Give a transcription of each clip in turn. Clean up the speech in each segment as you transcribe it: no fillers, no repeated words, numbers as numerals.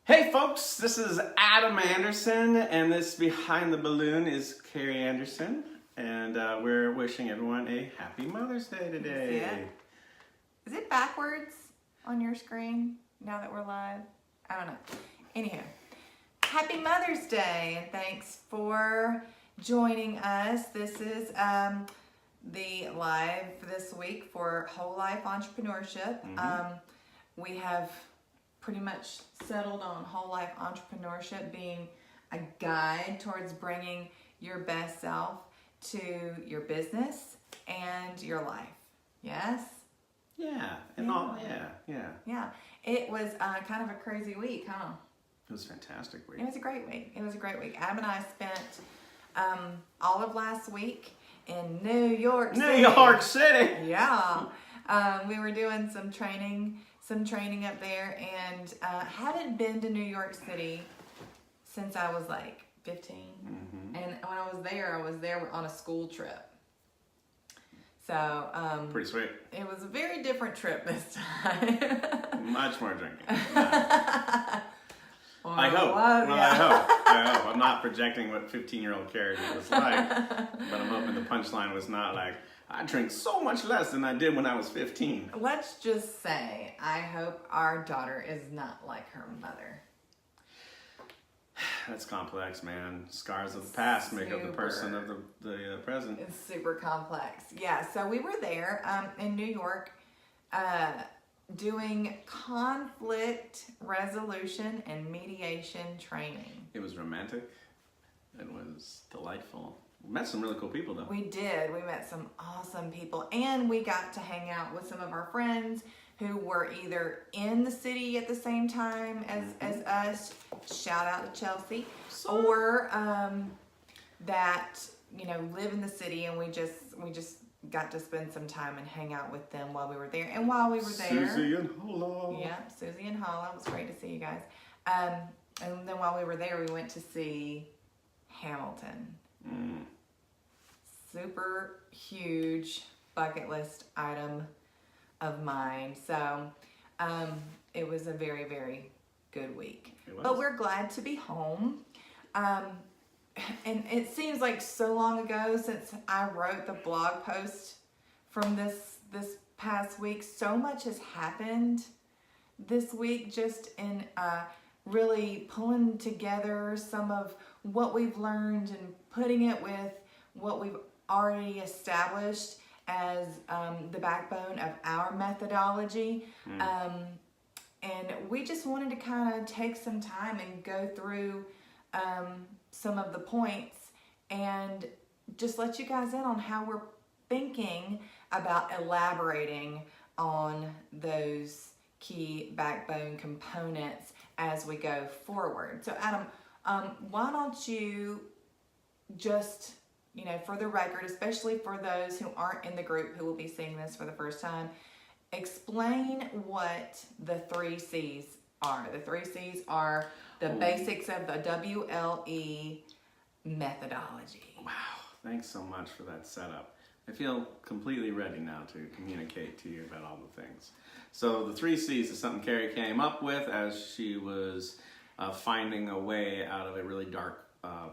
Hey folks, this is Adam Anderson, and this behind the balloon is Carrie Anderson, and we're wishing everyone a happy Mother's Day today. Is it backwards on your screen now that we're live? I don't know. Anywho, happy Mother's Day, and thanks for joining us. This is the live this week for Whole Life Entrepreneurship. We have pretty much settled on whole life entrepreneurship being a guide towards bringing your best self to your business and your life. Yes? Yeah. It was kind of a crazy week, huh? It was a fantastic week. It was a great week. Adam and I spent all of last week in New York City. New York City! Yeah. We were doing some training up there, and haven't been to New York City since I was like 15. And when I was there on a school trip. So pretty sweet. It was a very different trip this time. Much more drinking. Well, I hope. I hope. I'm not projecting what 15-year-old Carrie was like, but I'm hoping the punchline was not like, I drink so much less than I did when I was 15. Let's just say, I hope our daughter is not like her mother. That's complex, man. Scars of the past make up the person of the present. It's super complex. Yeah, so we were there in New York doing conflict resolution and mediation training. It was romantic. It was delightful. We met some really cool people, though. We did. We met some awesome people, and we got to hang out with some of our friends who were either in the city at the same time as us. Shout out to Chelsea. Or that, live in the city, and we just got to spend some time and hang out with them while we were there. And while we were there, Susie and Holla. Yeah, Susie and Holla. It was great to see you guys. And then while we were there, we went to see Hamilton. Super huge bucket list item of mine. So it was a very, very good week. But we're glad to be home. And it seems like so long ago since I wrote the blog post from this past week. So much has happened this week, just in really pulling together some of what we've learned and putting it with what we've already established as the backbone of our methodology. And we just wanted to kind of take some time and go through some of the points and just let you guys in on how we're thinking about elaborating on those key backbone components as we go forward. So Adam, why don't you just, for the record, especially for those who aren't in the group who will be seeing this for the first time, explain what the 3 C's are. The 3 C's are the basics of the WLE methodology. Wow, thanks so much for that setup. I feel completely ready now to communicate to you about all the things. So the 3 C's is something Carrie came up with as she was finding a way out of a really dark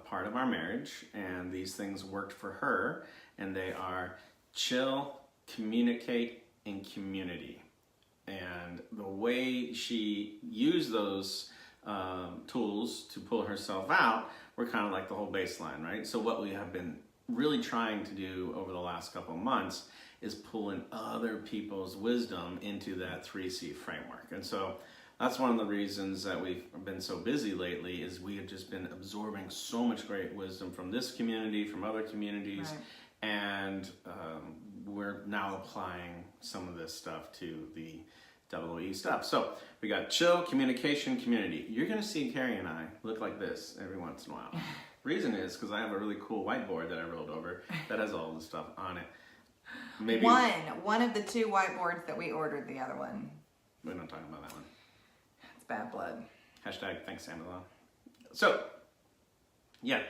part of our marriage, and these things worked for her, and they are chill, communicate, and community. And the way she used those tools to pull herself out were kind of like the whole baseline, right? So what we have been really trying to do over the last couple of months is pull in other people's wisdom into that 3C framework. And so that's one of the reasons that we've been so busy lately, is we have just been absorbing so much great wisdom from this community, from other communities, right. And we're now applying some of this stuff to the WLE stuff. So we got chill, communication, community. You're gonna see Carrie and I look like this every once in a while. Reason is because I have a really cool whiteboard that I rolled over that has all the stuff on it. Maybe one of the 2 whiteboards that we ordered, the other one. We're not talking about that one. It's bad blood. Hashtag thanks Amazon. So, yeah.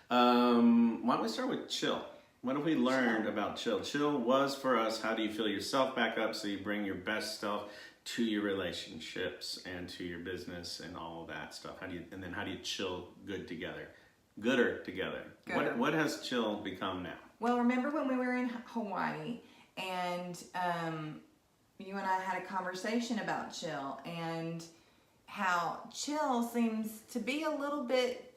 Why don't we start with chill? What have we learned about chill? Chill was for us, how do you fill yourself back up so you bring your best self to your relationships and to your business and all of that stuff? How do you chill gooder together? Gooder. What has chill become now? Well, remember when we were in Hawaii and you and I had a conversation about chill and how chill seems to be a little bit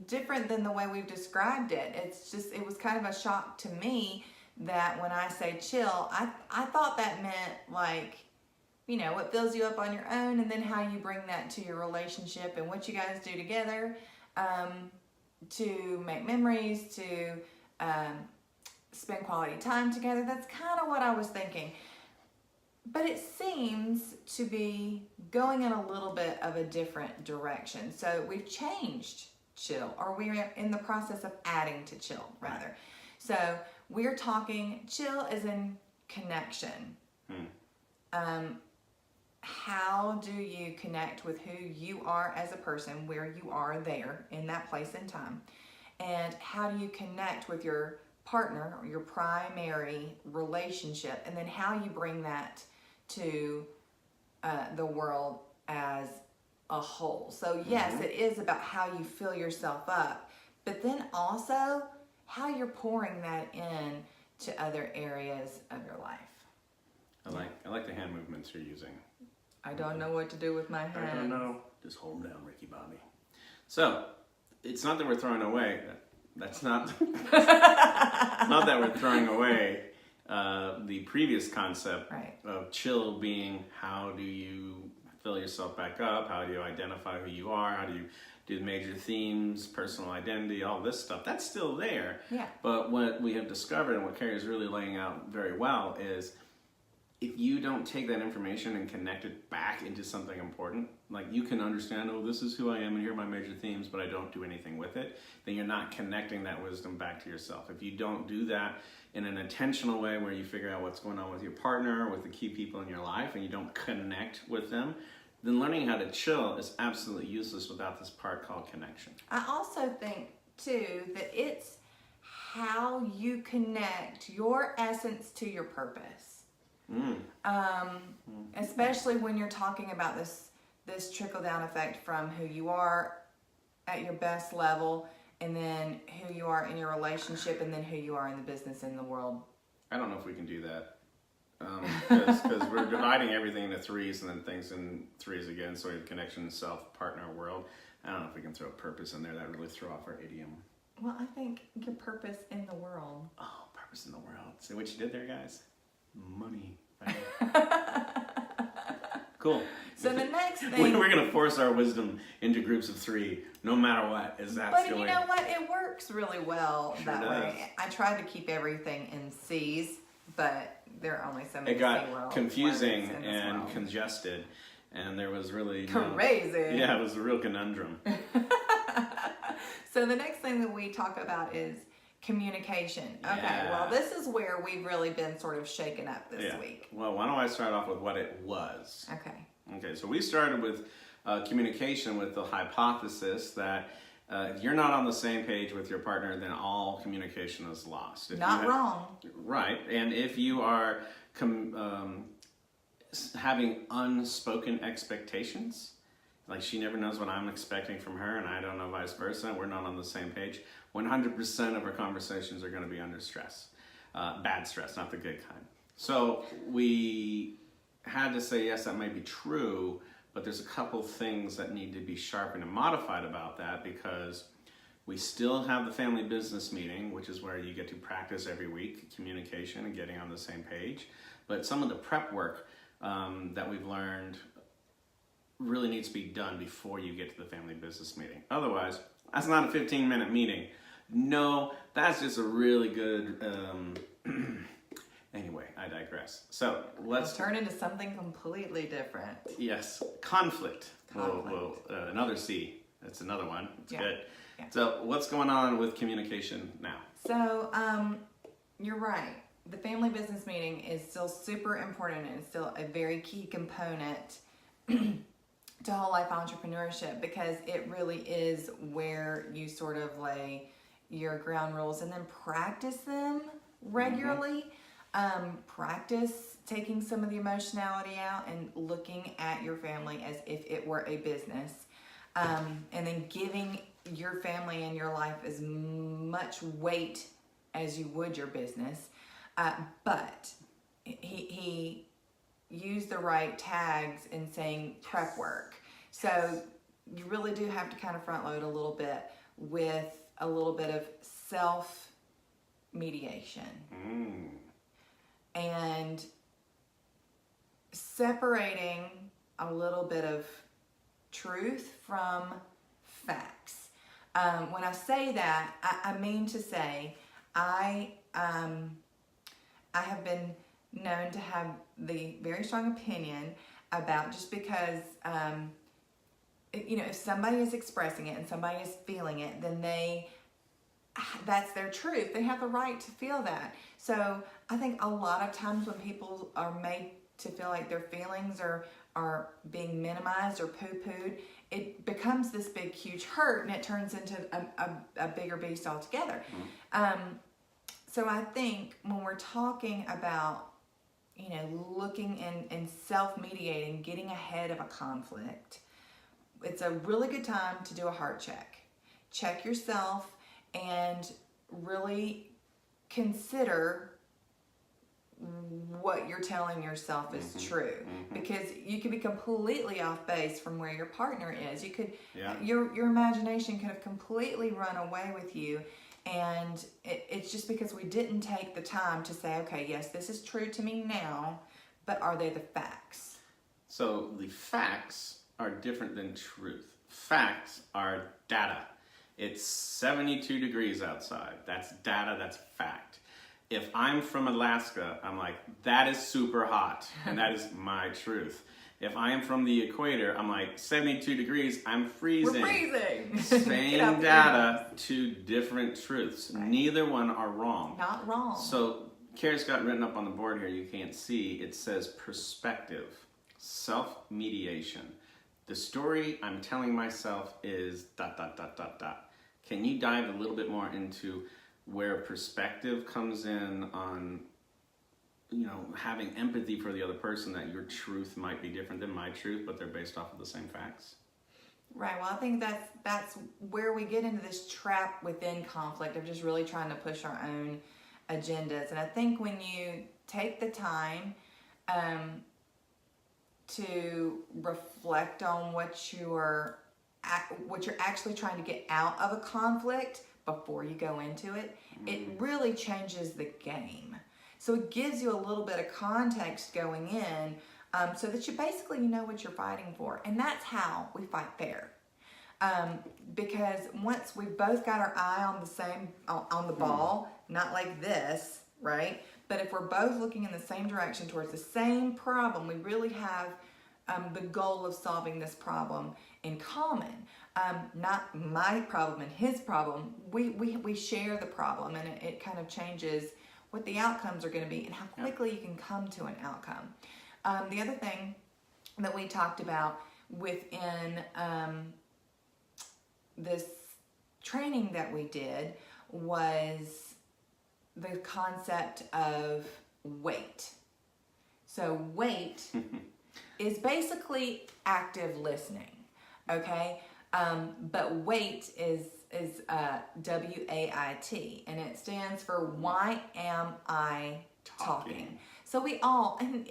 different than the way we've described it. It was kind of a shock to me that when I say chill, I thought that meant like, you know, what fills you up on your own, and then how you bring that to your relationship and what you guys do together to make memories, to spend quality time together. That's kind of what I was thinking. But it seems to be going in a little bit of a different direction. So we've changed chill, or we're in the process of adding to chill, rather. Right. So we're talking chill as in connection. How do you connect with who you are as a person, where you are there in that place and time? And how do you connect with your partner or your primary relationship? And then how you bring that to the world as a whole. So yes, it is about how you fill yourself up, but then also how you're pouring that in to other areas of your life. I like the hand movements you're using. I don't know what to do with my hands. I don't know. Just hold them down, Ricky Bobby. So, it's not that we're throwing away. That's not. It's not that we're throwing away the previous concept of chill being how do you fill yourself back up? How do you identify who you are? How do you do the major themes, personal identity, all this stuff? That's still there. Yeah. But what we have discovered and what Carrie is really laying out very well is, if you don't take that information and connect it back into something important, like you can understand, oh, this is who I am and here are my major themes, but I don't do anything with it, then you're not connecting that wisdom back to yourself. If you don't do that in an intentional way where you figure out what's going on with your partner, with the key people in your life, and you don't connect with them, then learning how to chill is absolutely useless without this part called connection. I also think, too, that it's how you connect your essence to your purpose. Especially when you're talking about this trickle-down effect from who you are at your best level, and then who you are in your relationship, and then who you are in the business and the world. I don't know if we can do that. Because we're dividing everything into threes and then things in threes again. So we have connection, self, partner, world. I don't know if we can throw purpose in there. That would really throw off our idiom. Well, I think your purpose in the world. Oh, purpose in the world. See what you did there, guys? Money. Cool. So the next thing... We're going to force our wisdom into groups of three, no matter what. But you know what? It works really well that way. I tried to keep everything in C's, but there are only so many. It got confusing and congested, and there was really crazy. Yeah, it was a real conundrum. So the next thing that we talk about is communication. Okay, Yeah. well, this is where we've really been sort of shaken up this week. Well, why don't I start off with what it was? Okay, so we started with communication with the hypothesis that if you're not on the same page with your partner, then all communication is lost. Not wrong. Right, and if you are having unspoken expectations, like she never knows what I'm expecting from her and I don't know vice versa, we're not on the same page, 100% of our conversations are going to be under stress. Bad stress, not the good kind. So we had to say, yes, that may be true, but there's a couple things that need to be sharpened and modified about that, because we still have the family business meeting, which is where you get to practice every week communication and getting on the same page. But some of the prep work that we've learned really needs to be done before you get to the family business meeting. Otherwise, that's not a 15-minute meeting. No, that's just a really good... Anyway, I digress. So let's turn into something completely different. Yes, conflict. Another C. That's another one. It's good. Yeah. So what's going on with communication now? So you're right. The family business meeting is still super important, and it's still a very key component to whole life entrepreneurship, because it really is where you sort of lay your ground rules and then practice them regularly. Practice taking some of the emotionality out and looking at your family as if it were a business, and then giving your family and your life as much weight as you would your business. But he used the right tags in saying prep work. So you really do have to kind of front load a little bit with a little bit of self-mediation. And separating a little bit of truth from facts. When I say that, I mean to say I have been known to have the very strong opinion about, just because if somebody is expressing it and somebody is feeling it, then that's their truth. They have the right to feel that. So I think a lot of times when people are made to feel like their feelings are being minimized or poo-pooed, it becomes this big, huge hurt, and it turns into a bigger beast altogether. So I think when we're talking about, looking and self-mediating, getting ahead of a conflict, it's a really good time to do a heart check. Check yourself and really consider what you're telling yourself is true, because you could be completely off base from where your partner is. You could, your imagination could have completely run away with you, and it's just because we didn't take the time to say, okay, yes, this is true to me now, but are they the facts? So the facts are different than truth. Facts are data. It's 72 degrees outside. That's data, that's fact. If I'm from Alaska, I'm like, that is super hot, and that is my truth. If I am from the equator, I'm like, 72 degrees, I'm freezing. We're freezing. Same data, two different truths. Right. Neither one are wrong. Not wrong. So Carrie's got written up on the board here, you can't see, it says perspective, self-mediation. The story I'm telling myself is ... Can you dive a little bit more into where perspective comes in on, having empathy for the other person, that your truth might be different than my truth, but they're based off of the same facts? Right. Well, I think that's where we get into this trap within conflict of just really trying to push our own agendas. And I think when you take the time to reflect on what you're actually trying to get out of a conflict before you go into it, it really changes the game. So it gives you a little bit of context going in, so that you basically know what you're fighting for. And that's how we fight fair. Because once we've both got our eye on the ball, not like this, right? But if we're both looking in the same direction towards the same problem, we really have the goal of solving this problem in common. Not my problem and his problem. We share the problem, and it kind of changes what the outcomes are going to be and how quickly you can come to an outcome. The other thing that we talked about within this training that we did was the concept of weight. So weight is basically active listening, okay? But WAIT is WAIT, and it stands for why am I talking? So we all, and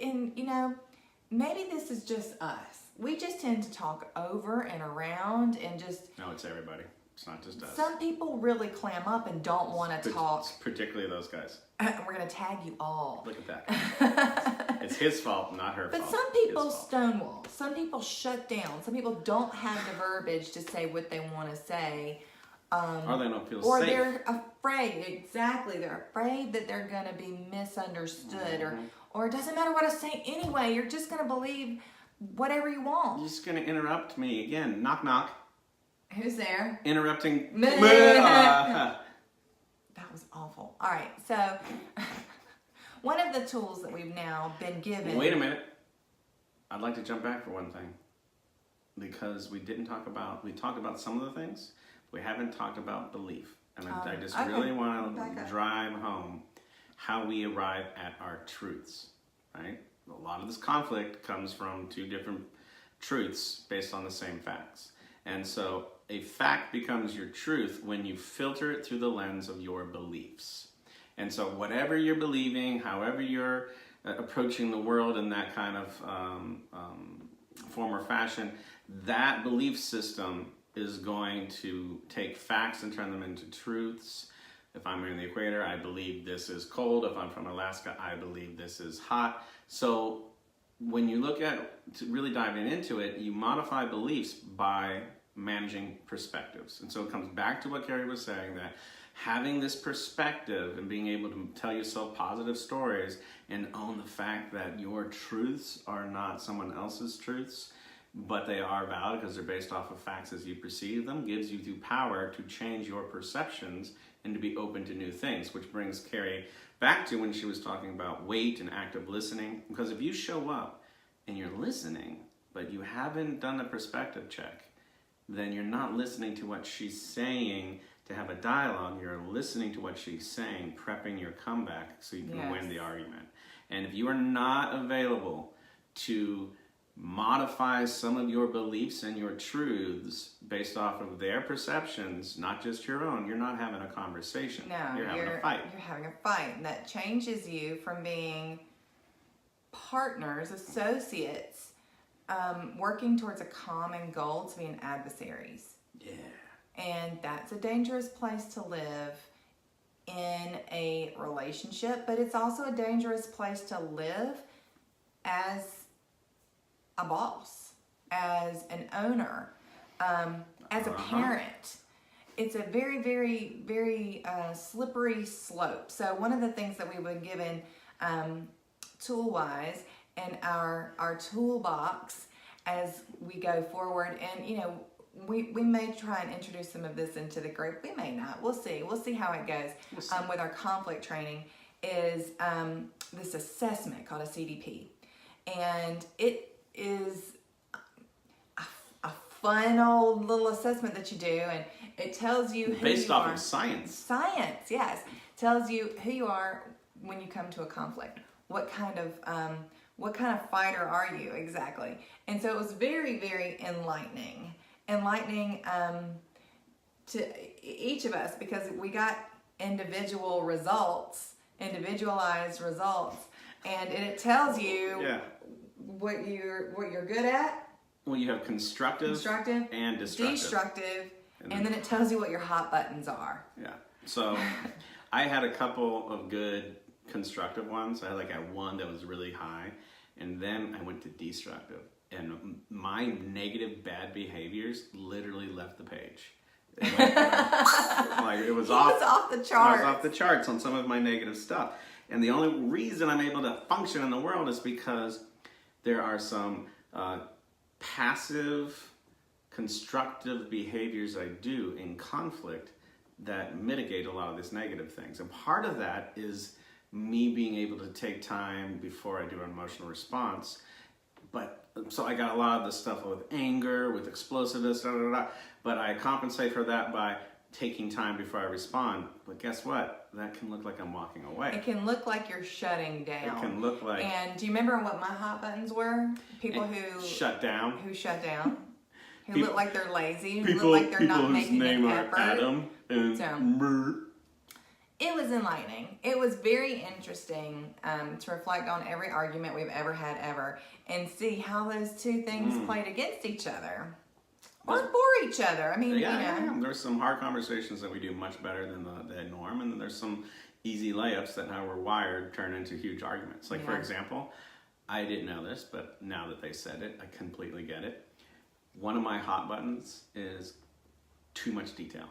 maybe this is just us. We just tend to talk over and around and just... No, it's everybody. It's not just us. Some people really clam up and don't want to talk. Particularly those guys. We're going to tag you all. Look at that. It's his fault, not her fault. But some people stonewall. Some people shut down. Some people don't have the verbiage to say what they want to say. Or they don't feel safe. Or they're afraid. Exactly. They're afraid that they're going to be misunderstood. Or it doesn't matter what I say anyway. You're just going to believe whatever you want. You're just going to interrupt me again. Knock, knock. Who's there? Interrupting. That was awful. All right, so one of the tools that we've now been given... Wait a minute. I'd like to jump back for one thing. Because we talked about some of the things, we haven't talked about belief. And I just really want to drive home how we arrive at our truths. right? A lot of this conflict comes from two different truths based on the same facts. And so a fact becomes your truth when you filter it through the lens of your beliefs. And so whatever you're believing, however you're approaching the world in that kind of form or fashion, that belief system is going to take facts and turn them into truths. If I'm in the equator, I believe this is cold. If I'm from Alaska, I believe this is hot. So when you look at, to really diving into it, you modify beliefs by managing perspectives. And so it comes back to what Carrie was saying, that having this perspective and being able to tell yourself positive stories and own the fact that your truths are not someone else's truths, but they are valid because they're based off of facts as you perceive them, gives you the power to change your perceptions and to be open to new things, which brings Carrie back to when she was talking about wait and active listening. Because if you show up and you're listening, but you haven't done a perspective check, then you're not listening to what she's saying to have a dialogue. You're listening to what she's saying, prepping your comeback so you can win the argument. And if you are not available to modify some of your beliefs and your truths based off of their perceptions, not just your own, you're not having a conversation. No, you're having a fight. You're having a fight, and that changes you from being partners, associates, working towards a common goal to being adversaries. Yeah. And that's a dangerous place to live in a relationship, but it's also a dangerous place to live as a boss, as an owner, as a parent. It's a very, very, very slippery slope. So one of the things that we were given tool-wise in our toolbox as we go forward, and you know, we may try and introduce some of this into the group. We may not. We'll see. We'll see how it goes with our conflict training, is this assessment called a CDP. And it is a fun old little assessment that you do, and it tells you who based you off are. of science. Science, yes. Tells you who you are when you come to a conflict. What kind of fighter are you exactly? And so it was very, very enlightening to each of us, because we got individualized results, and it tells you what you're good at. Well, you have constructive and destructive. And then it tells you what your hot buttons are. Yeah. So I had a couple of good constructive ones. I had one that was really high, and then I went to destructive. And my negative bad behaviors literally left the page. It was off the charts. I was off the charts on some of my negative stuff. And the only reason I'm able to function in the world is because there are some passive, constructive behaviors I do in conflict that mitigate a lot of these negative things. And part of that is me being able to take time before I do an emotional response. So I got a lot of this stuff with anger, with explosiveness, but I compensate for that by taking time before I respond. But guess what? That can look like I'm walking away. It can look like you're shutting down. It can look like... And do you remember what my hot buttons were? People who... Shut down. Who shut down. Who look like they're lazy. Who look like they're not making an effort. Adam and so, it was enlightening. It was very interesting to reflect on every argument we've ever had and see how those two things played against each other. Or for each other. I mean, There's some hard conversations that we do much better than the norm, and then there's some easy layups that how we're wired turn into huge arguments. For example, I didn't know this, but now that they said it, I completely get it. One of my hot buttons is too much detail.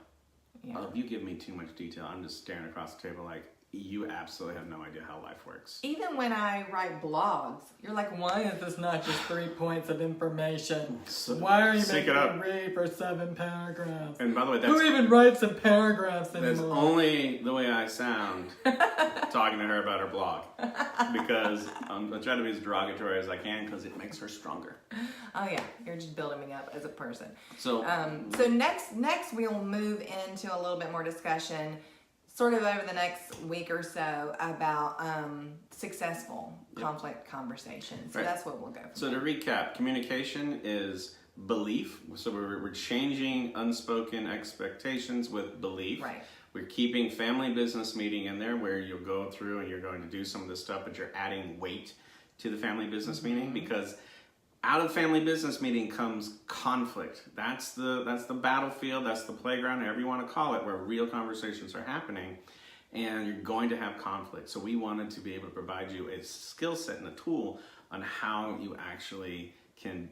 Yeah. If you give me too much detail, I'm just staring across the table like, you absolutely have no idea how life works. Even when I write blogs, you're like, why is this not just 3 points of information? Why are you making me read for 7 paragraphs? And by the way, who even writes some paragraphs anymore? That's only the way I sound talking to her about her blog. Because I'm trying to be as derogatory as I can because it makes her stronger. Oh yeah, you're just building me up as a person. So next we'll move into a little bit more discussion. sort of over the next week or so about successful conflict conversations. So Right. that's what we'll go from. So to recap, communication is belief. So we're changing unspoken expectations with belief. Right. We're keeping family business meeting in there where you'll go through and you're going to do some of this stuff, but you're adding weight to the family business meeting, because out of the family business meeting comes conflict. That's the battlefield, that's the playground, however you want to call it, where real conversations are happening, and you're going to have conflict. So we wanted to be able to provide you a skill set and a tool on how you actually can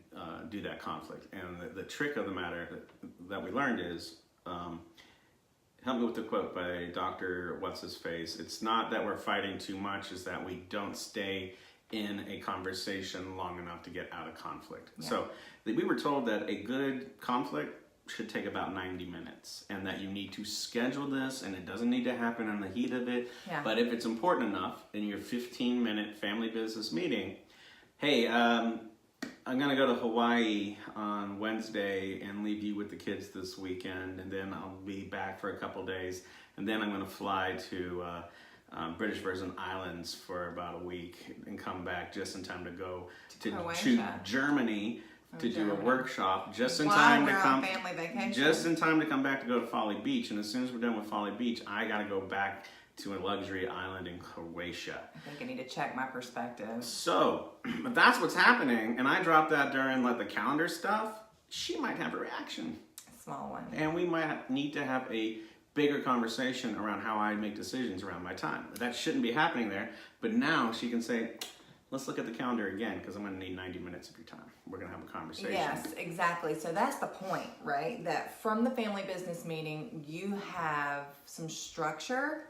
do that conflict. And the trick of the matter that we learned is, help me with the quote by Dr. What's-His-Face. It's not that we're fighting too much, it's that we don't stay in a conversation long enough to get out of conflict. Yeah. So we were told that a good conflict should take about 90 minutes, and that you need to schedule this, and it doesn't need to happen in the heat of it. Yeah. But if it's important enough in your 15-minute family business meeting, hey, I'm gonna go to Hawaii on Wednesday and leave you with the kids this weekend, and then I'll be back for a couple days, and then I'm gonna fly to British Virgin Islands for about a week and come back just in time to go to Germany to do a workshop, just in time to come family vacation. just in time to come back to go to Folly Beach. And as soon as we're done with Folly Beach, I gotta go back to a luxury island in Croatia. I think I need to check my perspective. So, but that's what's happening, and I dropped that during like the calendar stuff. She might have a reaction, A small one. and we might need to have a bigger conversation around how I make decisions around my time. That shouldn't be happening there, but now she can say, let's look at the calendar again, because I'm going to need 90 minutes of your time. We're going to have a conversation. Yes, exactly. So that's the point, right? That from the family business meeting, you have some structure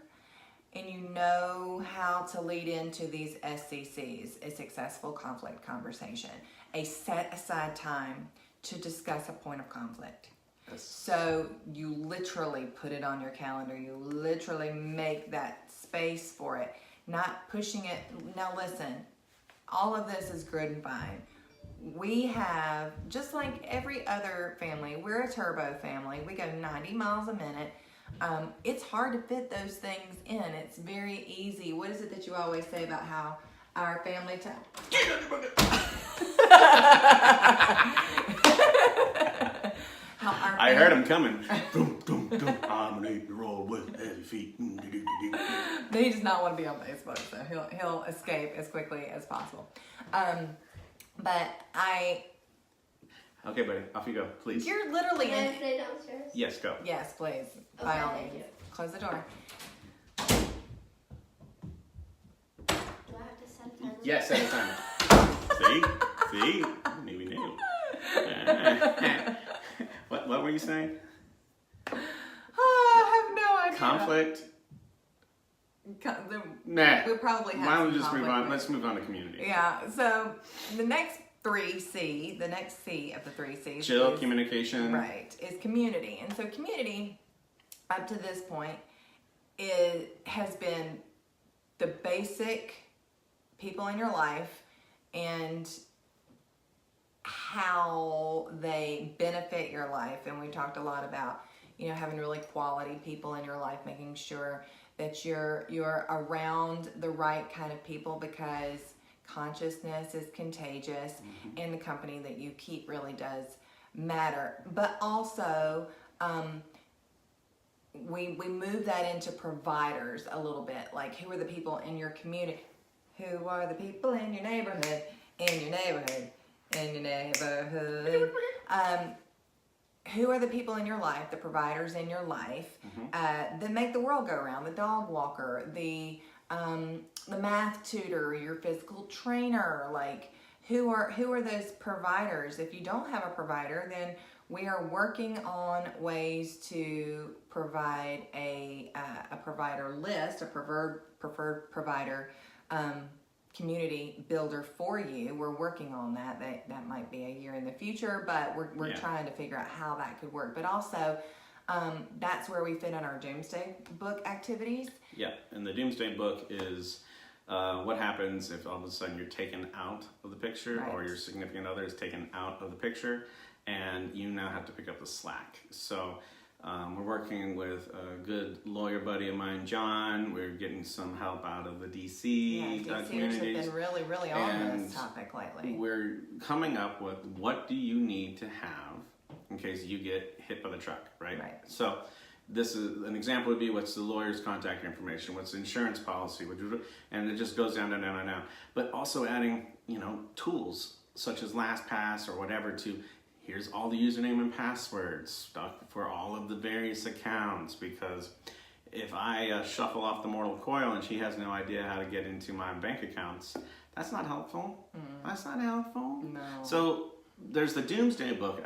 and you know how to lead into these SCCs, a successful conflict conversation, a set aside time to discuss a point of conflict. Yes. So you literally put it on your calendar. You literally make that space for it, not pushing it. Now listen, all of this is good and fine. We have, just like every other family, we're a turbo family. We go 90 miles a minute. It's hard to fit those things in. It's very easy. What is it that you always say about how our family time? I heard him coming. Dum, dum, dum. I'm an 8-year-old with heavy feet. He does not want to be on Facebook, so he'll escape as quickly as possible. But Okay, buddy, off you go, please. you're literally Can I in. stay downstairs? Yes, go. Yes, please. Okay, By all thank means, you. close the door. Do I have to set a timer? Yes, at a time. See, we knew. What were you saying? Oh, I have no idea. Conflict? Nah. We'll probably have Why don't we some just move conflict on? with- Let's move on to community. Yeah, so the next the next C of the 3 C's. Chill, is- communication. Right, is community. And so community, up to this point, has been the basic people in your life and how they benefit your life. And we talked a lot about, having really quality people in your life, making sure that you're around the right kind of people, because consciousness is contagious, and the company that you keep really does matter. But also, we move that into providers a little bit. Like, who are the people in your community? Who are the people in your neighborhood? In your neighborhood? In your neighborhood? Who are the people in your life, the providers in your life, that make the world go around? The dog walker, the math tutor, your physical trainer. Like, who are those providers? If you don't have a provider, then we are working on ways to provide a provider list, a preferred provider community builder for you. We're working on that. That might be a year in the future, but we're trying to figure out how that could work. But also, that's where we fit in our Doomsday Book activities. Yeah, and the Doomsday Book is what happens if all of a sudden you're taken out of the picture, Right. or your significant other is taken out of the picture, and you now have to pick up the slack. So We're working with a good lawyer buddy of mine, John. We're getting some help out of the DC DCers communities. have been really, really on this topic lately. We're coming up with what do you need to have in case you get hit by the truck, right? So this is an example would be what's the lawyer's contact information, what's the insurance policy, and it just goes down and down and down. But also adding, tools such as LastPass or whatever to here's all the username and passwords stuck for all of the various accounts, because if I shuffle off the mortal coil and she has no idea how to get into my bank accounts, that's not helpful. That's not helpful. No. So there's the Doomsday Book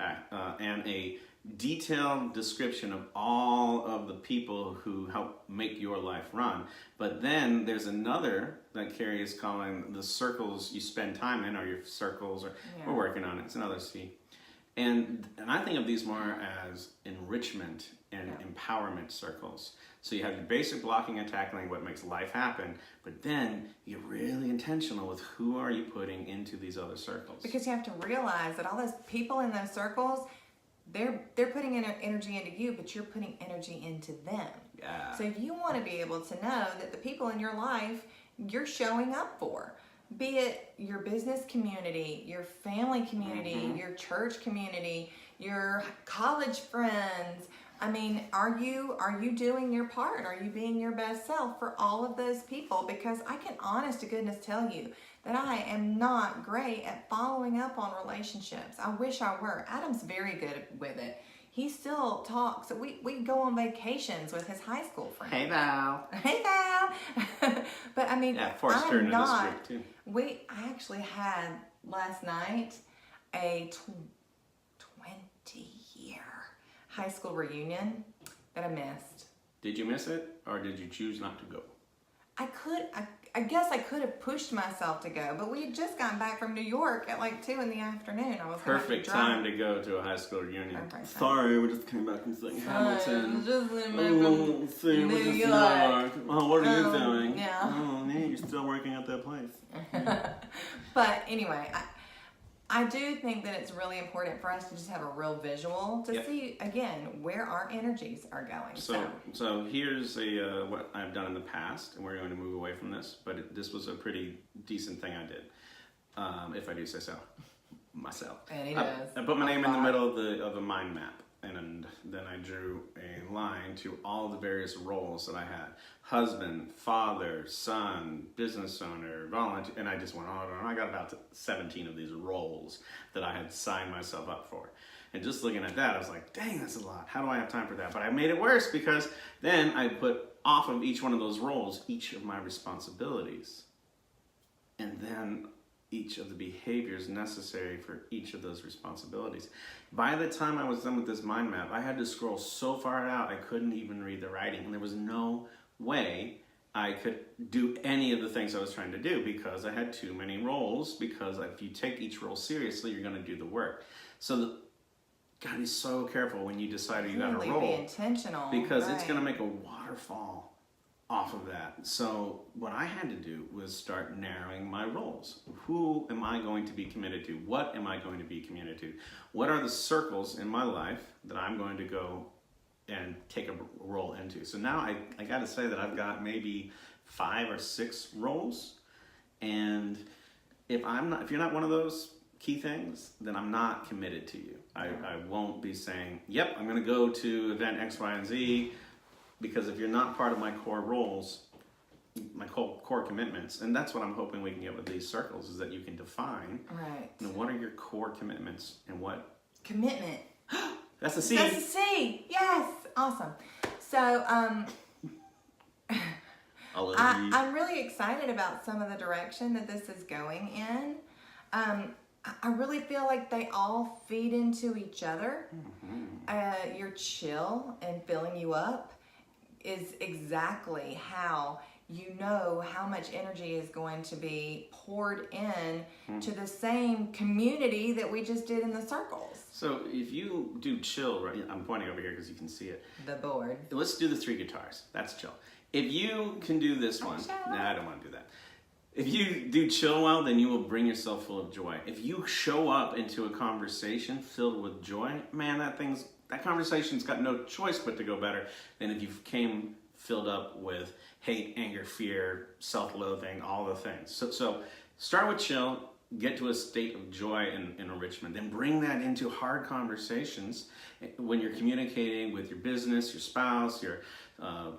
and a detailed description of all of the people who help make your life run. But then there's another that Carrie is calling the circles you spend time in, or your circles, or we're working on it. It's another C. And I think of these more as enrichment and empowerment circles. So you have your basic blocking and tackling, what makes life happen, but then you're really intentional with who are you putting into these other circles. Because you have to realize that all those people in those circles, they're putting energy into you, but you're putting energy into them. Yeah. So you want to be able to know that the people in your life you're showing up for, be it your business community, your family community, your church community, your college friends. I mean, are you doing your part? Are you being your best self for all of those people? Because I can honest to goodness tell you that I am not great at following up on relationships. I wish I were. Adam's very good with it. He still talks. We go on vacations with his high school friends. Hey, Val. Hey, Val. But I mean, Forrest turned into this group too. I actually had last night a 20-year high school reunion that I missed. Did you miss it, or did you choose not to go? I guess I could have pushed myself to go, but we had just gotten back from New York at like 2 p.m. I was perfect time to go to a high school reunion. Perfect Sorry, we just came back from Hamilton. Just New York. Oh, what are you doing? Yeah. Oh, man, you're still working at that place. But anyway, I do think that it's really important for us to just have a real visual to see, again, where our energies are going. So here's what I've done in the past, and we're going to move away from this, but this was a pretty decent thing I did, if I do say so myself. And he does. I put my name in the middle of a mind map, and then I drew a line to all the various roles that I had. Husband, father, son, business owner, volunteer, and I just went on and on. I got about 17 of these roles that I had signed myself up for. And just looking at that, I was like, dang, that's a lot. How do I have time for that? But I made it worse because then I put off of each one of those roles, each of my responsibilities. And then each of the behaviors necessary for each of those responsibilities. By the time I was done with this mind map, I had to scroll so far out I couldn't even read the writing, and there was no way I could do any of the things I was trying to do because I had too many roles, because if you take each role seriously, you're going to do the work. So gotta be so careful when you decide you got a role. Be intentional. Because it's going to make a waterfall off of that. So what I had to do was start narrowing my roles. Who am I going to be committed to? What am I going to be committed to? What are the circles in my life that I'm going to go and take a role into? So now I got to say that I've got maybe 5 or 6 roles, and if you're not one of those key things, then I'm not committed to you. I won't be saying, yep, I'm going to go to event X, Y, and Z. Because if you're not part of my core roles, my core commitments, and that's what I'm hoping we can get with these circles, is that you can define, what are your core commitments and what? Commitment. That's a C. That's a C. Yes. Awesome. So I'm really excited about some of the direction that this is going in. I really feel like they all feed into each other. Your chill and filling you up is exactly how you know how much energy is going to be poured in to the same community that we just did in the circles. So if you do chill, right? I'm pointing over here because you can see it. The board. Let's do the 3 guitars. That's chill. If you can do this one, I don't want to do that. If you do chill well, then you will bring yourself full of joy. If you show up into a conversation filled with joy, man, that conversation's got no choice but to go better than if you came filled up with hate, anger, fear, self-loathing, all the things. So start with chill, get to a state of joy and enrichment, then bring that into hard conversations when you're communicating with your business, your spouse, your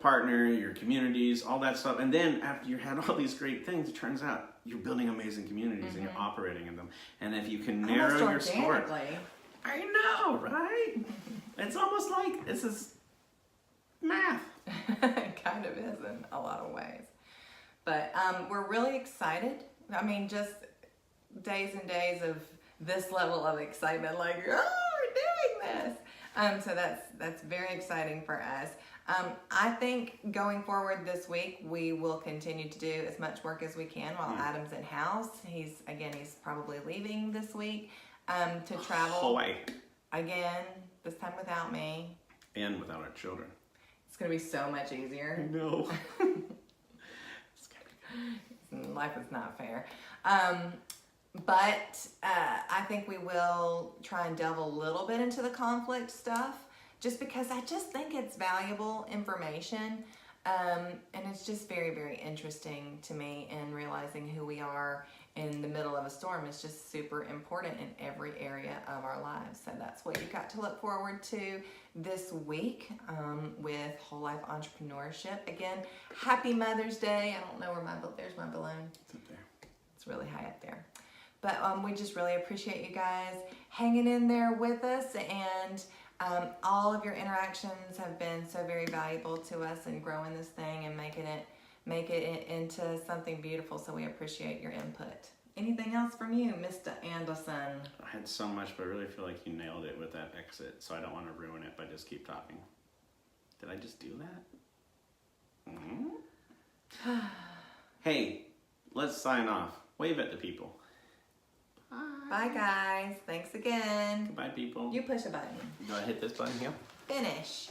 partner, your communities, all that stuff. And then after you had all these great things, it turns out you're building amazing communities and you're operating in them. And if you can narrow your story, I know, right? It's almost like this is math. It kind of is in a lot of ways. But we're really excited. I mean, just days and days of this level of excitement, like, oh, we're doing this. So that's very exciting for us. I think going forward this week, we will continue to do as much work as we can while Adam's in house. He's probably leaving this week to travel. Hawaii. Again, this time without me. And without our children. It's going to be so much easier. No. Life is not fair. But I think we will try and delve a little bit into the conflict stuff, just because I just think it's valuable information. And it's just very, very interesting to me, and realizing who we are in the middle of a storm is just super important in every area of our lives. So that's what you've got to look forward to this week with Whole Life Entrepreneurship. Again, happy Mother's Day. I don't know where there's my balloon. It's up there. It's really high up there. But we just really appreciate you guys hanging in there with us, and all of your interactions have been so very valuable to us in growing this thing and make it into something beautiful. So we appreciate your input. Anything else from you, Mr. Anderson? I had so much, but I really feel like you nailed it with that exit, so I don't want to ruin it by just keep talking. Did I just do that? Mm-hmm. Hey, let's sign off. Wave at the people. Bye, guys. Thanks again. Goodbye, people. You push a button. Do I hit this button here? Finish.